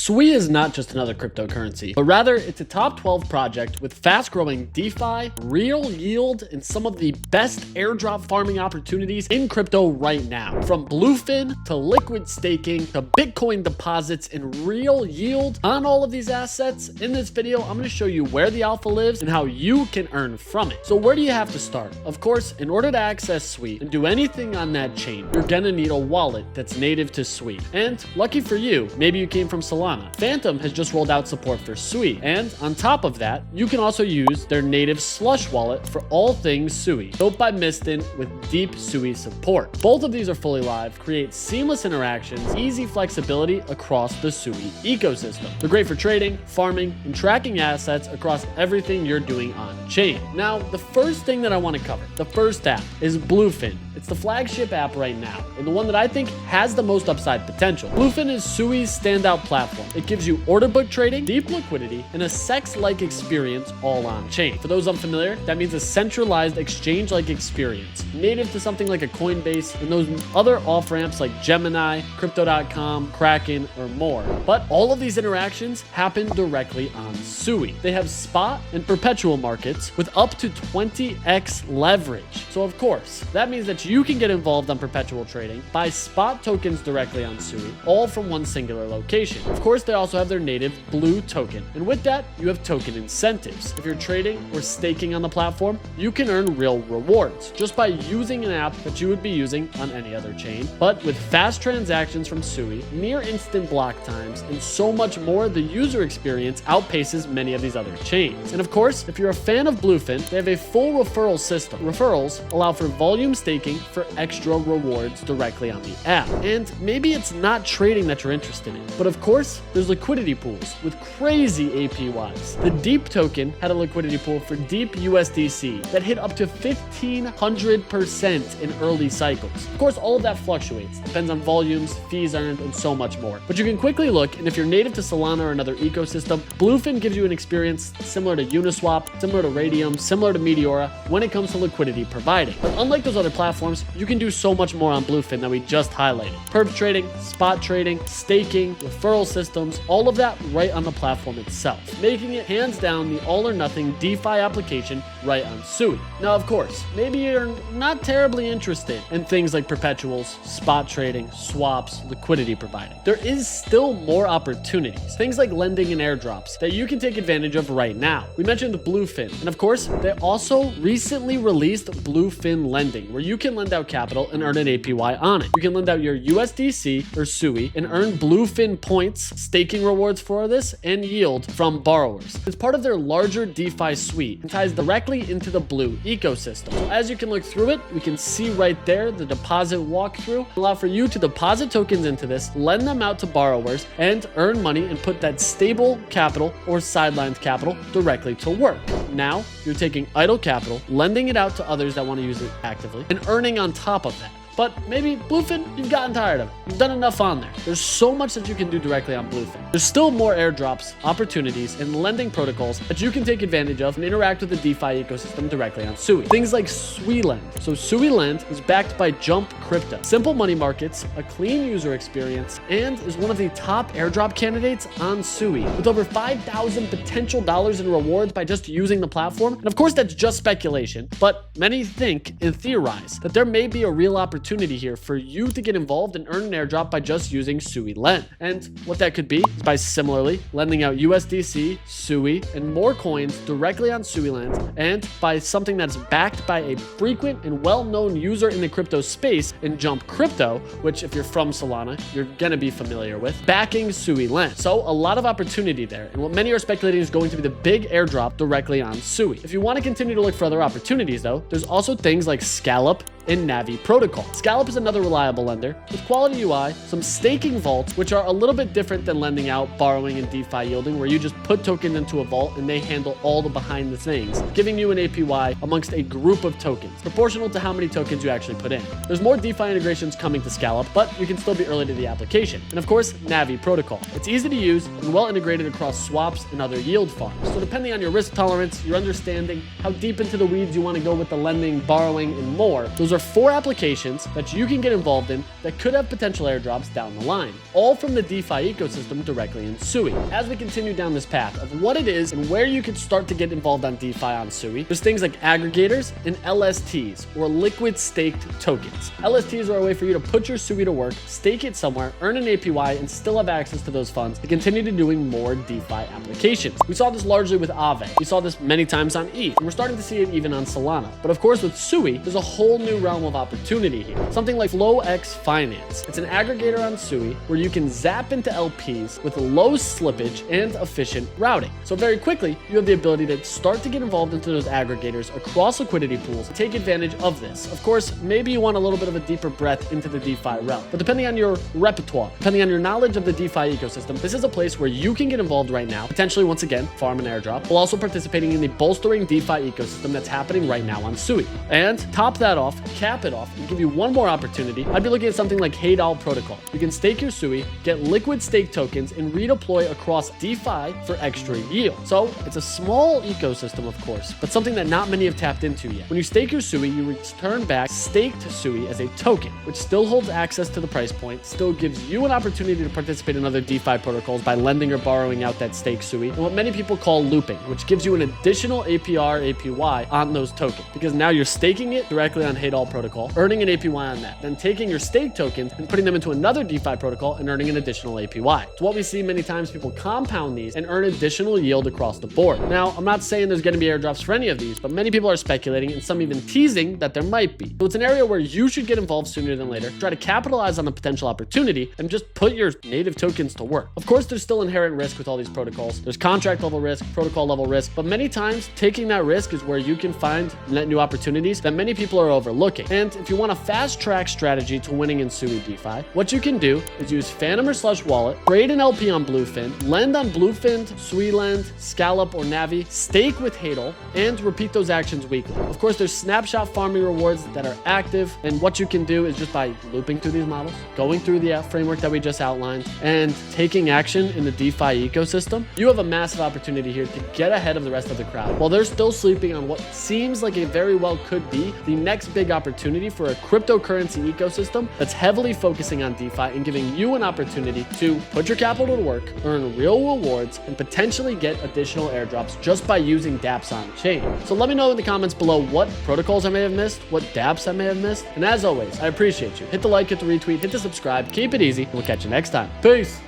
Sui is not just another cryptocurrency, but rather it's a top 12 project with fast-growing DeFi, real yield, and some of the best airdrop farming opportunities in crypto right now. From Bluefin to liquid staking to Bitcoin deposits and real yield on all of these assets, in this video, I'm going to show you where the alpha lives and how you can earn from it. So where do you have to start? Of course, in order to access Sui and do anything on that chain, you're going to need a wallet that's native to Sui. And lucky for you, maybe you came from Solana. Phantom has just rolled out support for Sui. And on top of that, you can also use their native Slush Wallet for all things Sui, built by Mistin with deep Sui support. Both of these are fully live, create seamless interactions, easy flexibility across the Sui ecosystem. They're great for trading, farming, and tracking assets across everything you're doing on chain. Now, the first thing that I want to cover, the first app, is Bluefin. It's the flagship app right now, and the one that I think has the most upside potential. Bluefin is Sui's standout platform. It gives you order book trading, deep liquidity, and a sex-like experience all on chain. For those unfamiliar, that means a centralized exchange-like experience, native to something like a Coinbase and those other off-ramps like Gemini, Crypto.com, Kraken, or more. But all of these interactions happen directly on Sui. They have spot and perpetual markets with up to 20x leverage. So of course, that means that you can get involved on perpetual trading, buy spot tokens directly on Sui, all from one singular location. Of course, they also have their native Blue token. And with that, you have token incentives. If you're trading or staking on the platform, you can earn real rewards just by using an app that you would be using on any other chain. But with fast transactions from Sui, near instant block times, and so much more, the user experience outpaces many of these other chains. And of course, if you're a fan of Bluefin, they have a full referral system. Referrals allow for volume staking for extra rewards directly on the app. And maybe it's not trading that you're interested in, but of course, there's liquidity pools with crazy APYs. The Deep token had a liquidity pool for Deep USDC that hit up to 1,500% in early cycles. Of course, all of that fluctuates, depends on volumes, fees earned, and so much more. But you can quickly look, and if you're native to Solana or another ecosystem, Bluefin gives you an experience similar to Uniswap, similar to Radium, similar to Meteora when it comes to liquidity providing. But unlike those other platforms, you can do so much more on Bluefin that we just highlighted. Perp trading, spot trading, staking, referral systems, all of that right on the platform itself, making it hands down the all or nothing DeFi application right on Sui. Now, of course, maybe you're not terribly interested in things like perpetuals, spot trading, swaps, liquidity providing. There is still more opportunities, things like lending and airdrops that you can take advantage of right now. We mentioned the Bluefin, and of course, they also recently released Bluefin lending, where you can lend out capital and earn an APY on it. You can lend out your USDC or Sui and earn Bluefin points, staking rewards for this, and yield from borrowers. It's part of their larger DeFi suite and ties directly into the Blue ecosystem. So as you can look through it, we can see right there the deposit walkthrough, allow for you to deposit tokens into this, lend them out to borrowers, and earn money and put that stable capital or sidelined capital directly to work. Now, you're taking idle capital, lending it out to others that want to use it actively, and earning on top of that. But maybe Bluefin, you've gotten tired of it. You've done enough on there. There's so much that you can do directly on Bluefin. There's still more airdrops, opportunities, and lending protocols that you can take advantage of and interact with the DeFi ecosystem directly on Sui. Things like Suilend. So Suilend is backed by Jump Crypto. Simple money markets, a clean user experience, and is one of the top airdrop candidates on Sui, with over 5,000 potential dollars in rewards by just using the platform. And of course, that's just speculation, but many think and theorize that there may be a real opportunity here for you to get involved and earn an airdrop by just using Suilend. And what that could be is by similarly lending out USDC, Sui, and more coins directly on Suilend, and by something that's backed by a frequent and well-known user in the crypto space in Jump Crypto, which if you're from Solana, you're gonna be familiar with, backing Suilend. So a lot of opportunity there, and what many are speculating is going to be the big airdrop directly on Sui. If you want to continue to look for other opportunities though, there's also things like Scallop and Navi Protocol. Scallop is another reliable lender with quality UI, some staking vaults, which are a little bit different than lending out, borrowing, and DeFi yielding, where you just put tokens into a vault and they handle all the behind the things, giving you an APY amongst a group of tokens, proportional to how many tokens you actually put in. There's more DeFi integrations coming to Scallop, but you can still be early to the application. And of course, Navi Protocol. It's easy to use and well integrated across swaps and other yield farms. So depending on your risk tolerance, your understanding, how deep into the weeds you want to go with the lending, borrowing, and more, those are are 4 applications that you can get involved in that could have potential airdrops down the line, all from the DeFi ecosystem directly in Sui. As we continue down this path of what it is and where you can start to get involved on DeFi on Sui, there's things like aggregators and LSTs, or liquid staked tokens. LSTs are a way for you to put your Sui to work, stake it somewhere, earn an APY, and still have access to those funds to continue to doing more DeFi applications. We saw this largely with Aave. We saw this many times on ETH, and we're starting to see it even on Solana. But of course, with Sui, there's a whole new realm of opportunity here. Something like FlowX Finance. It's an aggregator on Sui where you can zap into LPs with low slippage and efficient routing. So very quickly, you have the ability to start to get involved into those aggregators across liquidity pools and take advantage of this. Of course, maybe you want a little bit of a deeper breadth into the DeFi realm, but depending on your repertoire, depending on your knowledge of the DeFi ecosystem, this is a place where you can get involved right now, potentially once again, farm an airdrop, while also participating in the bolstering DeFi ecosystem that's happening right now on Sui. And top that off, cap it off, and give you one more opportunity, I'd be looking at something like Haedal Protocol. You can stake your Sui, get liquid stake tokens, and redeploy across DeFi for extra yield. So it's a small ecosystem, of course, but something that not many have tapped into yet. When you stake your Sui, you return back staked Sui as a token, which still holds access to the price point, still gives you an opportunity to participate in other DeFi protocols by lending or borrowing out that stake Sui, and what many people call looping, which gives you an additional APR, APY on those tokens, because now you're staking it directly on Haedal Protocol, earning an APY on that, then taking your stake tokens and putting them into another DeFi protocol and earning an additional APY. So what we see many times, people compound these and earn additional yield across the board. Now, I'm not saying there's going to be airdrops for any of these, but many people are speculating and some even teasing that there might be. So it's an area where you should get involved sooner than later, try to capitalize on the potential opportunity, and just put your native tokens to work. Of course, there's still inherent risk with all these protocols. There's contract level risk, protocol level risk, but many times taking that risk is where you can find net new opportunities that many people are overlooking. And if you want a fast track strategy to winning in Sui DeFi, what you can do is use Phantom or Slush Wallet, trade an LP on Bluefin, lend on Bluefin, Suilend, Scallop, or Navi, stake with Haedal, and repeat those actions weekly. Of course, there's snapshot farming rewards that are active, and what you can do is just by looping through these models, going through the framework that we just outlined, and taking action in the DeFi ecosystem, you have a massive opportunity here to get ahead of the rest of the crowd. While they're still sleeping on what seems like it very well could be the next big opportunity for a cryptocurrency ecosystem that's heavily focusing on DeFi and giving you an opportunity to put your capital to work, earn real rewards, and potentially get additional airdrops just by using dApps on chain. So let me know in the comments below what protocols I may have missed, what dApps I may have missed, and as always, I appreciate you. Hit the like, hit the retweet, hit the subscribe, keep it easy, and we'll catch you next time. Peace!